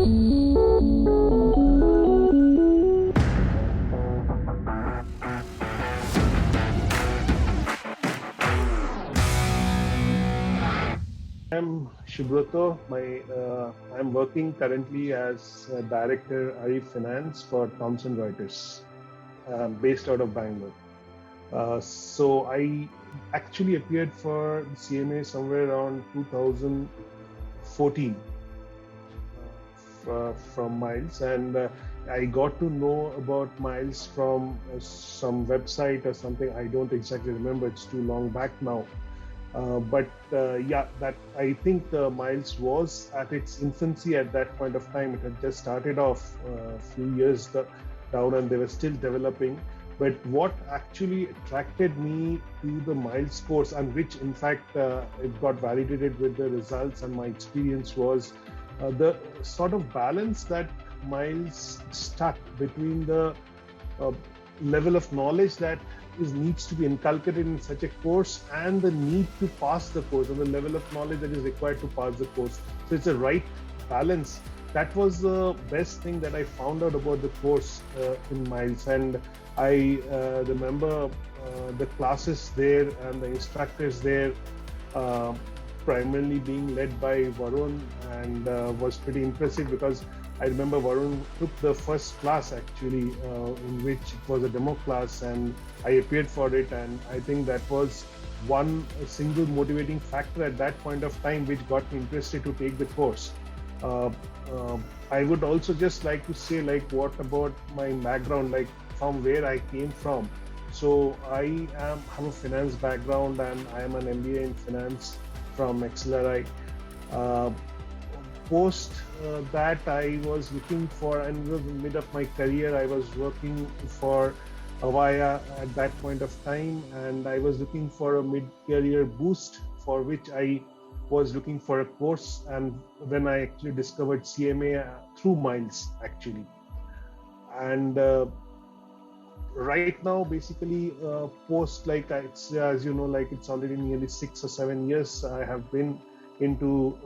I'm Subrato. I'm working currently as Director Arif Finance for Thomson Reuters, based out of Bangalore. So I actually appeared for CMA somewhere around 2014 from Miles, and I got to know about Miles from some website or something. I don't exactly remember. It's too long back now. That I think Miles was at its infancy at that point of time. It had just started off a few years down, and they were still developing. But what actually attracted me to the Miles course, and which in fact it got validated with the results and my experience, was the sort of balance that Miles struck between the level of knowledge that needs to be inculcated in such a course and the need to pass the course, and the level of knowledge that is required to pass the course. So it's a right balance. That was the best thing that I found out about the course in Miles. And I remember the classes there and the instructors there primarily being led by Varun, and was pretty impressive, because I remember Varun took the first class actually, in which it was a demo class, and I appeared for it, and I think that was one single motivating factor at that point of time which got me interested to take the course. I would also just like to say, like, what about my background, like from where I came from. So I have a finance background, and I am an MBA in finance from XLRI. Post that, I was looking for, and in the mid of my career, I was working for Avaya at that point of time, and I was looking for a mid-career boost, for which I was looking for a course, and then I actually discovered CMA through Miles actually. And right now, basically, post, like, it's, as you know, like, it's already nearly 6 or 7 years I have been into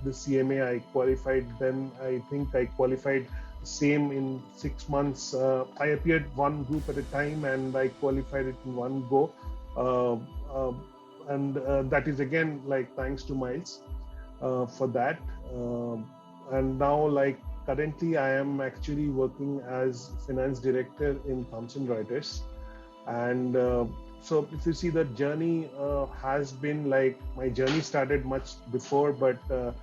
the CMA. I qualified then. I think I qualified same in 6 months. I appeared one group at a time, and I qualified it in one go. And that is again, like, thanks to Miles for that. And now, like, currently I am actually working as finance director in Thomson Reuters. And so if you see, the journey has been, like, my journey started much before, but the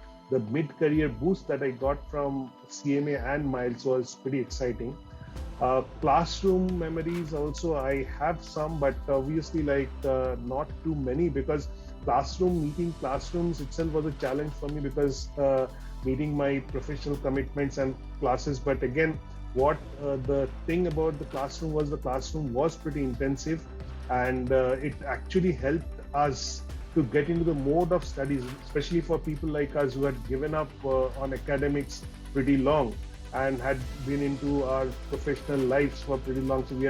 mid-career boost that I got from CMA and Miles was pretty exciting. Classroom memories also, I have some, but obviously, like, not too many, because meeting classrooms itself was a challenge for me, because meeting my professional commitments and classes. But again, what the thing about the classroom was pretty intensive, and it actually helped us to get into the mode of studies, especially for people like us who had given up on academics pretty long and had been into our professional lives for pretty long. So we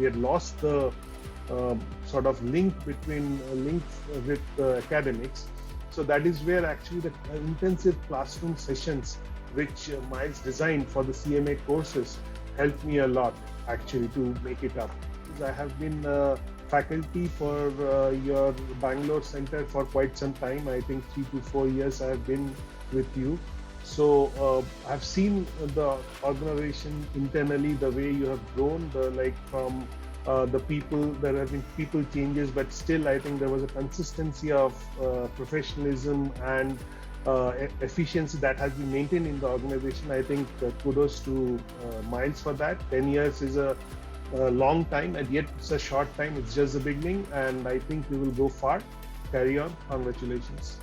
had lost the sort of link with academics. So that is where actually the intensive classroom sessions, which Miles designed for the CMA courses, helped me a lot actually to make it up. I have been faculty for your Bangalore Center for quite some time. I think 3 to 4 years I have been with you. So I've seen the organization internally, the way you have grown, from the people. There have been people changes, but still I think there was a consistency of professionalism and efficiency that has been maintained in the organization. I think kudos to Miles for that. 10 years is a long time, and yet it's a short time. It's just the beginning, and I think we will go far. Carry on. Congratulations.